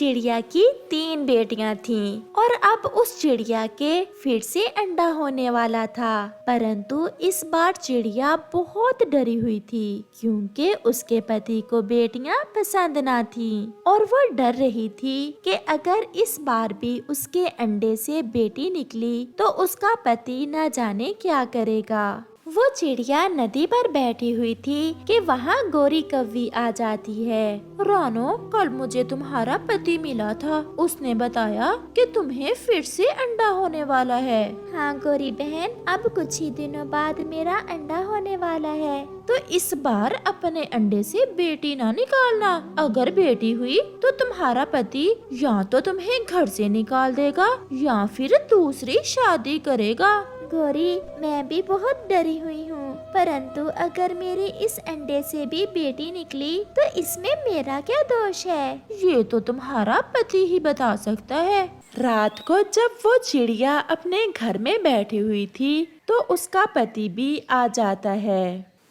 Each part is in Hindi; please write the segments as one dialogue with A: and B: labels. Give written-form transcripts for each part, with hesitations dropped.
A: चिड़िया की 3 बेटियां थीं और अब उस चिड़िया के फिर से अंडा होने वाला था। परंतु इस बार चिड़िया बहुत डरी हुई थी क्योंकि उसके पति को बेटियां पसंद ना थीं और वो डर रही थी कि अगर इस बार भी उसके अंडे से बेटी निकली तो उसका पति न जाने क्या करेगा। वो चिड़िया नदी पर बैठी हुई थी कि वहाँ गोरी कौवी आ जाती है। रानो, कल मुझे तुम्हारा पति मिला था, उसने बताया कि तुम्हें फिर से अंडा होने वाला है। हाँ गोरी बहन, अब कुछ ही दिनों बाद मेरा अंडा होने वाला है। तो इस बार अपने अंडे से बेटी ना निकालना। अगर बेटी हुई तो तुम्हारा पति या तो तुम्हें घर से निकाल देगा या फिर दूसरी शादी करेगा। गौरी, मैं भी बहुत डरी हुई हूँ, परंतु अगर मेरे इस अंडे से भी बेटी निकली तो इसमें मेरा क्या दोष है? ये तो तुम्हारा पति ही बता सकता है। रात को जब वो चिड़िया अपने घर में बैठी हुई थी तो उसका पति भी आ जाता है।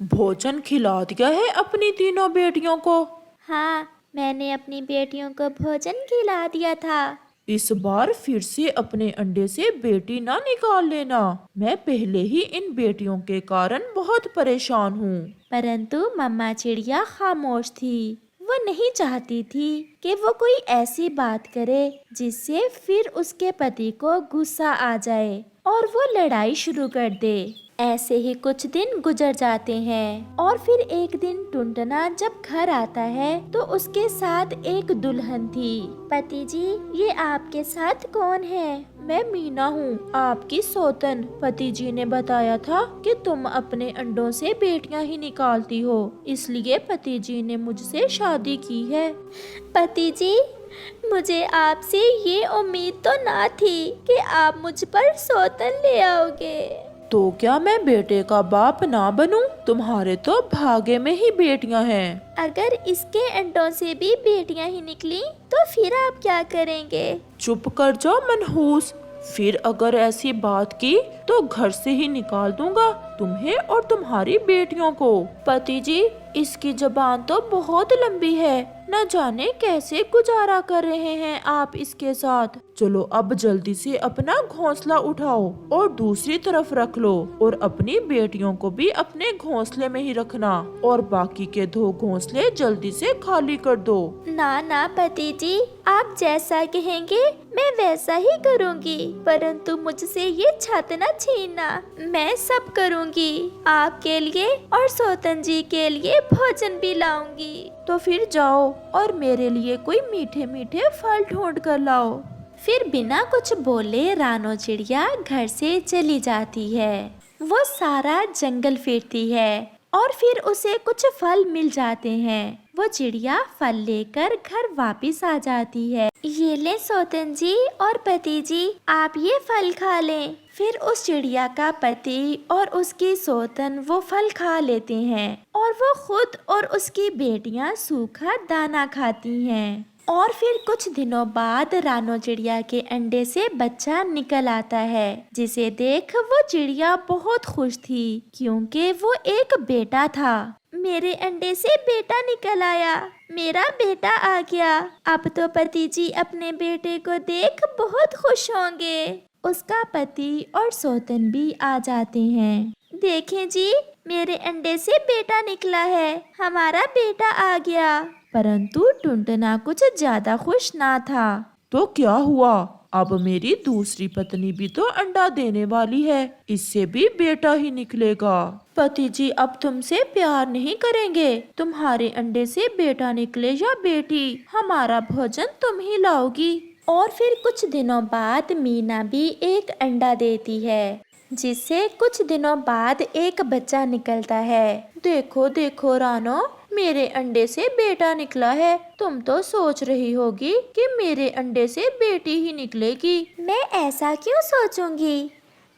B: भोजन खिला दिया है अपनी तीनों बेटियों को?
A: हाँ, मैंने अपनी बेटियों को भोजन खिला दिया था।
B: इस बार फिर से अपने अंडे से बेटी ना निकाल लेना। मैं पहले ही इन बेटियों के कारण बहुत परेशान हूँ।
A: परंतु मम्मा चिड़िया खामोश थी। वो नहीं चाहती थी कि वो कोई ऐसी बात करे जिससे फिर उसके पति को गुस्सा आ जाए और वो लड़ाई शुरू कर दे। ऐसे ही कुछ दिन गुजर जाते हैं और फिर एक दिन टुनटुना जब घर आता है तो उसके साथ एक दुल्हन थी। पति जी, ये आपके साथ कौन है? मैं मीना हूँ, आपकी सौतन। पति जी ने बताया था कि तुम अपने अंडों से बेटियां ही निकालती हो, इसलिए पति जी ने मुझसे शादी की है। पति जी, मुझे आपसे ये उम्मीद तो ना थी कि आप मुझ पर सौतन ले आओगे।
B: तो क्या मैं बेटे का बाप ना बनूं? तुम्हारे तो भाग्य में ही बेटियां हैं।
A: अगर इसके अंडों से भी बेटियां ही निकली तो फिर आप क्या करेंगे?
B: चुप कर जाओ मनहूस। फिर अगर ऐसी बात की तो घर से ही निकाल दूंगा तुम्हें और तुम्हारी बेटियों को। पति जी, इसकी जबान तो बहुत लंबी है, न जाने कैसे गुजारा कर रहे हैं आप इसके साथ। चलो अब जल्दी से अपना घोंसला उठाओ और दूसरी तरफ रख लो और अपनी बेटियों को भी अपने घोंसले में ही रखना और बाकी के 2 घोंसले जल्दी से खाली कर दो।
A: ना ना पति जी, आप जैसा कहेंगे मैं वैसा ही करूँगी, परंतु मुझसे ये छत न छीनना। मैं सब करूँगी, आपके लिए और सौतन जी के लिए भोजन भी लाऊंगी।
B: तो फिर जाओ और मेरे लिए कोई मीठे मीठे फल ढूंढ कर लाओ।
A: फिर बिना कुछ बोले रानो चिड़िया घर से चली जाती है। वो सारा जंगल फिरती है और फिर उसे कुछ फल मिल जाते हैं। वो चिड़िया फल लेकर घर वापस आ जाती है। ये ले सौतन जी और पति जी, आप ये फल खा लें। फिर उस चिड़िया का पति और उसकी सौतन वो फल खा लेते हैं और वो खुद और उसकी बेटियां सूखा दाना खाती हैं। और फिर कुछ दिनों बाद रानो चिड़िया के अंडे से बच्चा निकल आता है, जिसे देख वो चिड़िया बहुत खुश थी क्योंकि वो एक बेटा था। मेरे अंडे से बेटा निकल आया, मेरा बेटा आ गया। अब तो पति जी अपने बेटे को देख बहुत खुश होंगे। उसका पति और सौतन भी आ जाते हैं। देखें जी, मेरे अंडे से बेटा निकला है, हमारा बेटा आ गया। परंतु टुनटुना कुछ ज्यादा खुश ना था।
B: तो क्या हुआ? अब मेरी दूसरी पत्नी भी तो अंडा देने वाली है, इससे भी बेटा ही निकलेगा।
A: पति जी अब तुमसे प्यार नहीं करेंगे, तुम्हारे अंडे से बेटा निकले या बेटी, हमारा भोजन तुम ही लाओगी। और फिर कुछ दिनों बाद मीना भी एक अंडा देती है, जिससे कुछ दिनों बाद एक बच्चा निकलता है। देखो देखो रानो, मेरे अंडे से बेटा निकला है। तुम तो सोच रही होगी कि मेरे अंडे से बेटी ही निकलेगी। मैं ऐसा क्यों सोचूंगी?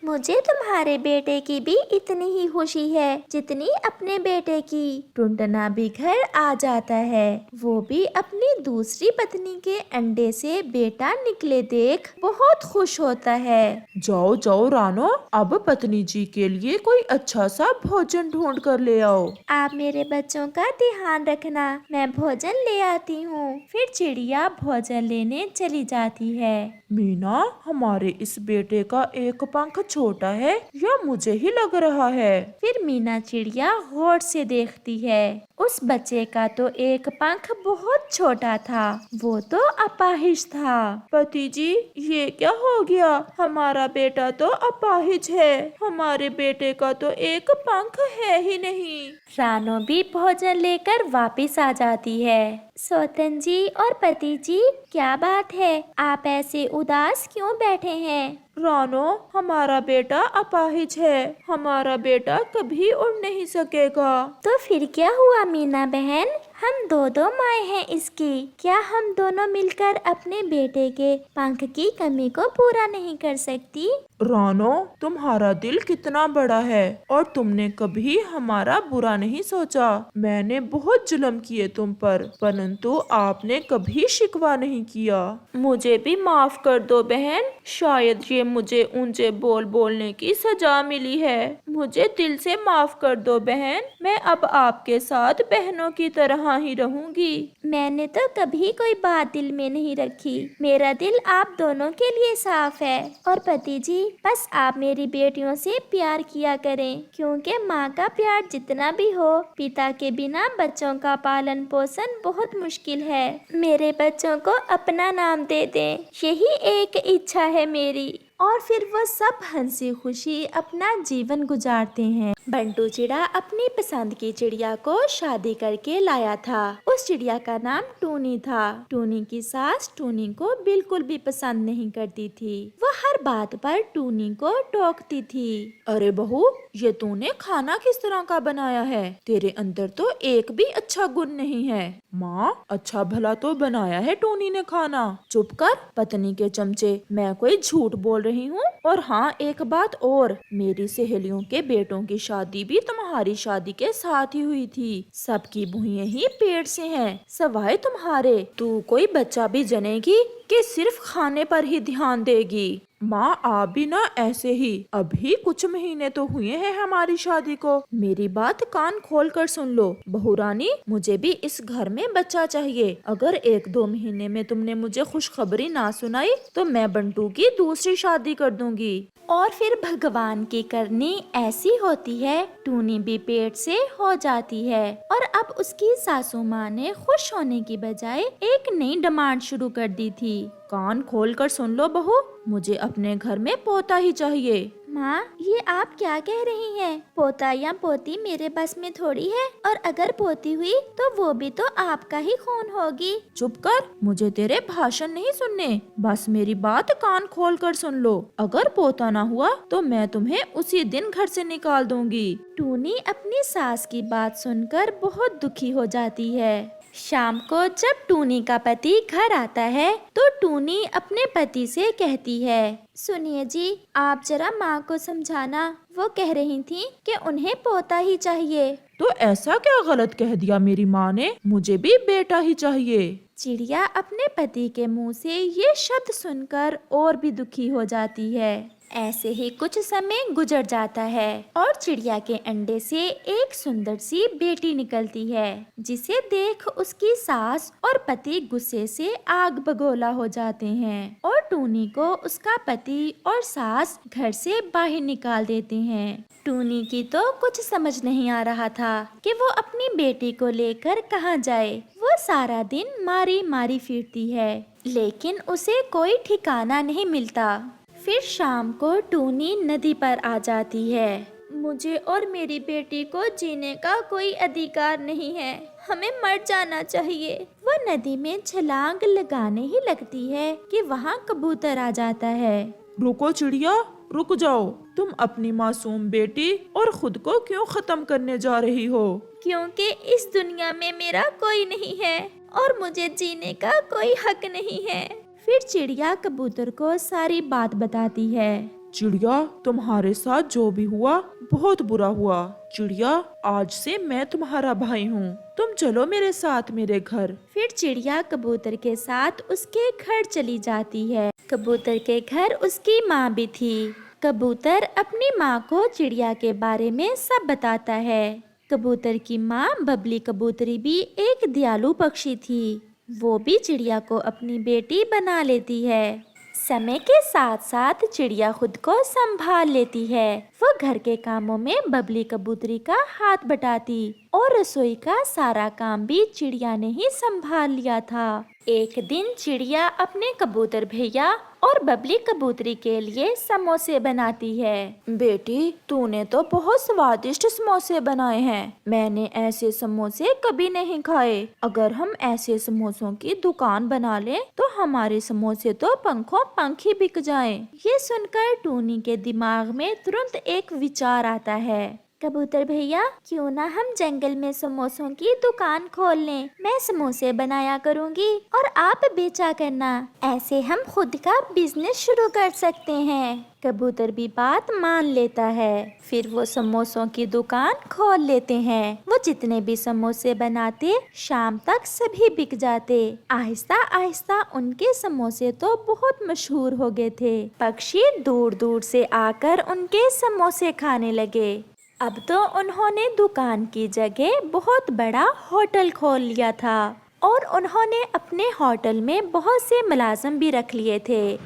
A: मुझे तुम्हारे बेटे की भी इतनी ही खुशी है जितनी अपने बेटे की। टुनटुना भी घर आ जाता है। वो भी अपनी दूसरी पत्नी के अंडे से बेटा निकले देख बहुत खुश होता है।
B: जाओ जाओ रानो, अब पत्नी जी के लिए कोई अच्छा सा भोजन ढूंढ कर ले आओ।
A: आप मेरे बच्चों का ध्यान रखना, मैं भोजन ले आती हूँ। फिर चिड़िया भोजन लेने चली जाती है।
B: मीना, हमारे इस बेटे का एक पंख छोटा है या मुझे ही लग रहा है?
A: फिर मीना चिड़िया गौर से देखती है। उस बच्चे का तो एक पंख बहुत छोटा था, वो तो अपाहिज था।
B: पति जी, ये क्या हो गया? हमारा बेटा तो अपाहिज है, हमारे बेटे का तो एक पंख है ही नहीं।
A: रानो भी भोजन लेकर वापस आ जाती है। सौतन जी और पति जी, क्या बात है, आप ऐसे उदास क्यों बैठे हैं?
B: रानो, हमारा बेटा अपाहिज है, हमारा बेटा कभी उड़ नहीं सकेगा।
A: तो फिर क्या हुआ मीना बहन? हम दो माए हैं इसकी, क्या हम दोनों मिलकर अपने बेटे के पंख की कमी को पूरा नहीं कर सकती?
B: रानो, तुम्हारा दिल कितना बड़ा है और तुमने कभी हमारा बुरा नहीं सोचा। मैंने बहुत जुल्म किए तुम पर, परंतु आपने कभी शिकवा नहीं किया। मुझे भी माफ कर दो बहन, शायद ये मुझे ऊंचे बोल बोलने की सजा मिली है। मुझे दिल से माफ कर दो बहन, मैं अब आपके साथ बहनों की तरह ही रहूंगी।
A: मैंने तो कभी कोई बात दिल में नहीं रखी, मेरा दिल आप दोनों के लिए साफ है। और पति जी, बस आप मेरी बेटियों से प्यार किया करें, क्योंकि माँ का प्यार जितना भी हो, पिता के बिना बच्चों का पालन पोषण बहुत मुश्किल है। मेरे बच्चों को अपना नाम दे दें, यही एक इच्छा है मेरी। और फिर वो सब हंसी खुशी अपना जीवन गुजारते हैं। बंटू चिड़ा अपनी पसंद की चिड़िया को शादी करके लाया था। उस चिड़िया का नाम टूनी था। टूनी की सास टूनी को बिल्कुल भी पसंद नहीं करती थी। वो हर बात पर टूनी को टोकती थी।
B: अरे बहू, ये तूने खाना किस तरह का बनाया है? तेरे अंदर तो एक भी अच्छा गुण नहीं है। माँ, अच्छा भला तो बनाया है टूनी ने खाना। चुप कर पत्नी के चमचे, मैं कोई झूठ बोल रही हूँ। और हाँ, एक बात और, मेरी सहेलियों के बेटों की शादी भी तुम्हारी शादी के साथ ही हुई थी। सबकी भुइयां ही पेड़ से हैं, सवाए तुम्हारे। तू कोई बच्चा भी जनेगी कि सिर्फ खाने पर ही ध्यान देगी? माँ, आप भी ना ऐसे ही। अभी कुछ महीने तो हुए हैं हमारी शादी को। मेरी बात कान खोल कर सुन लो बहू रानी, मुझे भी इस घर में बच्चा चाहिए। अगर 1-2 महीने में तुमने मुझे खुशखबरी ना सुनाई तो मैं बंटू की दूसरी शादी कर दूंगी।
A: और फिर भगवान की करनी ऐसी होती है, टूनी भी पेट से हो जाती है। और अब उसकी सासू माँ ने खुश होने की बजाय एक नई डिमांड शुरू कर दी थी।
B: कान खोल कर सुन लो बहू, मुझे अपने घर में पोता ही चाहिए।
A: माँ, ये आप क्या कह रही हैं? पोता या पोती मेरे बस में थोड़ी है, और अगर पोती हुई तो वो भी तो आपका ही खून होगी।
B: चुप कर, मुझे तेरे भाषण नहीं सुनने, बस मेरी बात कान खोल कर सुन लो। अगर पोता ना हुआ तो मैं तुम्हें उसी दिन घर से निकाल दूंगी।
A: टूनी अपनी सास की बात सुनकर बहुत दुखी हो जाती है। शाम को जब टूनी का पति घर आता है तो टूनी अपने पति से कहती है, सुनिए जी, आप जरा माँ को समझाना, वो कह रही थी कि उन्हें पोता ही चाहिए।
B: तो ऐसा क्या गलत कह दिया मेरी माँ ने? मुझे भी बेटा ही चाहिए।
A: चिड़िया अपने पति के मुंह से ये शब्द सुनकर और भी दुखी हो जाती है। ऐसे ही कुछ समय गुजर जाता है और चिड़िया के अंडे से एक सुंदर सी बेटी निकलती है, जिसे देख उसकी सास और पति गुस्से से आग बगोला हो जाते हैं और टूनी को उसका पति और सास घर से बाहर निकाल देते हैं। टूनी की तो कुछ समझ नहीं आ रहा था कि वो अपनी बेटी को लेकर कहाँ जाए। वो सारा दिन मारी मारी फिरती है, लेकिन उसे कोई ठिकाना नहीं मिलता। फिर शाम को टूनी नदी पर आ जाती है। मुझे और मेरी बेटी को जीने का कोई अधिकार नहीं है, हमें मर जाना चाहिए। वो नदी में छलांग लगाने ही लगती है कि वहाँ कबूतर आ जाता है।
B: रुको चिड़िया, रुक जाओ। तुम अपनी मासूम बेटी और खुद को क्यों खत्म करने जा रही हो?
A: क्योंकि इस दुनिया में मेरा कोई नहीं है और मुझे जीने का कोई हक नहीं है। फिर चिड़िया कबूतर को सारी बात बताती है।
B: चिड़िया, तुम्हारे साथ जो भी हुआ बहुत बुरा हुआ। चिड़िया, आज से मैं तुम्हारा भाई हूँ, तुम चलो मेरे साथ मेरे घर।
A: फिर चिड़िया कबूतर के साथ उसके घर चली जाती है। कबूतर के घर उसकी माँ भी थी। कबूतर अपनी माँ को चिड़िया के बारे में सब बताता है। कबूतर की माँ बबली कबूतरी भी एक दयालु पक्षी थी। वो भी चिड़िया को अपनी बेटी बना लेती है। समय के साथ साथ चिड़िया खुद को संभाल लेती है। वो घर के कामों में बबली कबूतरी का हाथ बटाती और रसोई का सारा काम भी चिड़िया ने ही संभाल लिया था। एक दिन चिड़िया अपने कबूतर भैया और बबली कबूतरी के लिए समोसे बनाती है। बेटी, तूने तो बहुत स्वादिष्ट समोसे बनाए हैं। मैंने ऐसे समोसे कभी नहीं खाए। अगर हम ऐसे समोसों की दुकान बना लें तो हमारे समोसे तो पंखों पंख ही बिक जाएं। ये सुनकर टूनी के दिमाग में तुरंत एक विचार आता है। कबूतर भैया, क्यों ना हम जंगल में समोसों की दुकान खोल लें। मैं समोसे बनाया करूंगी और आप बेचा करना। ऐसे हम खुद का बिजनेस शुरू कर सकते हैं। कबूतर भी बात मान लेता है। फिर वो समोसों की दुकान खोल लेते हैं। वो जितने भी समोसे बनाते, शाम तक सभी बिक जाते। आहिस्ता आहिस्ता उनके समोसे तो बहुत मशहूर हो गए थे। पक्षी दूर दूर से आकर उनके समोसे खाने लगे। अब तो उन्होंने दुकान की जगह बहुत बड़ा होटल खोल लिया था और उन्होंने अपने होटल में बहुत से मुलाजिम भी रख लिए थे।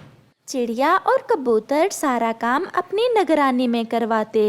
A: चिड़िया और कबूतर सारा काम अपनी निगरानी में करवाते।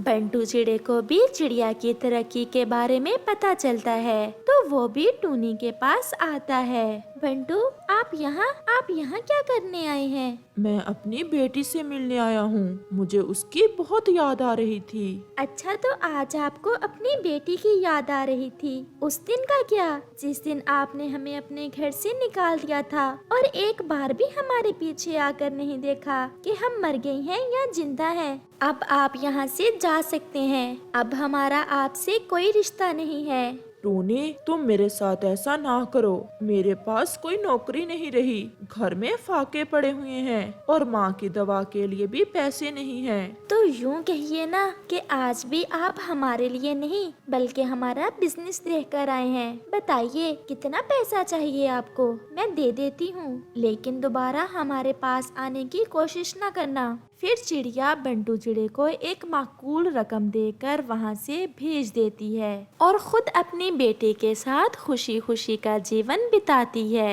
A: बंटू चिड़े को भी चिड़िया की तरक्की के बारे में पता चलता है तो वो भी टूनी के पास आता है। बंटू, आप यहाँ क्या करने आए हैं?
B: मैं अपनी बेटी से मिलने आया हूँ, मुझे उसकी बहुत याद आ रही थी।
A: अच्छा, तो आज आपको अपनी बेटी की याद आ रही थी। उस दिन का क्या, जिस दिन आपने हमें अपने घर से निकाल दिया था और एक बार भी हमारे पीछे आकर नहीं देखा कि हम मर गई हैं या जिंदा हैं। अब आप यहाँ से जा सकते हैं। अब हमारा आपसे कोई रिश्ता नहीं है।
B: टूनी, तुम मेरे साथ ऐसा ना करो। मेरे पास कोई नौकरी नहीं रही, घर में फाके पड़े हुए हैं और माँ की दवा के लिए भी पैसे नहीं हैं।
A: तो यूँ कहिए ना कि आज भी आप हमारे लिए नहीं बल्कि हमारा बिजनेस देख कर आए हैं। बताइए, कितना पैसा चाहिए आपको? मैं दे देती हूँ, लेकिन दोबारा हमारे पास आने की कोशिश न करना। फिर चिड़िया बंटू चिड़े को एक माकूल रकम देकर वहाँ से भेज देती है और खुद अपनी बेटे के साथ खुशी खुशी का जीवन बिताती है।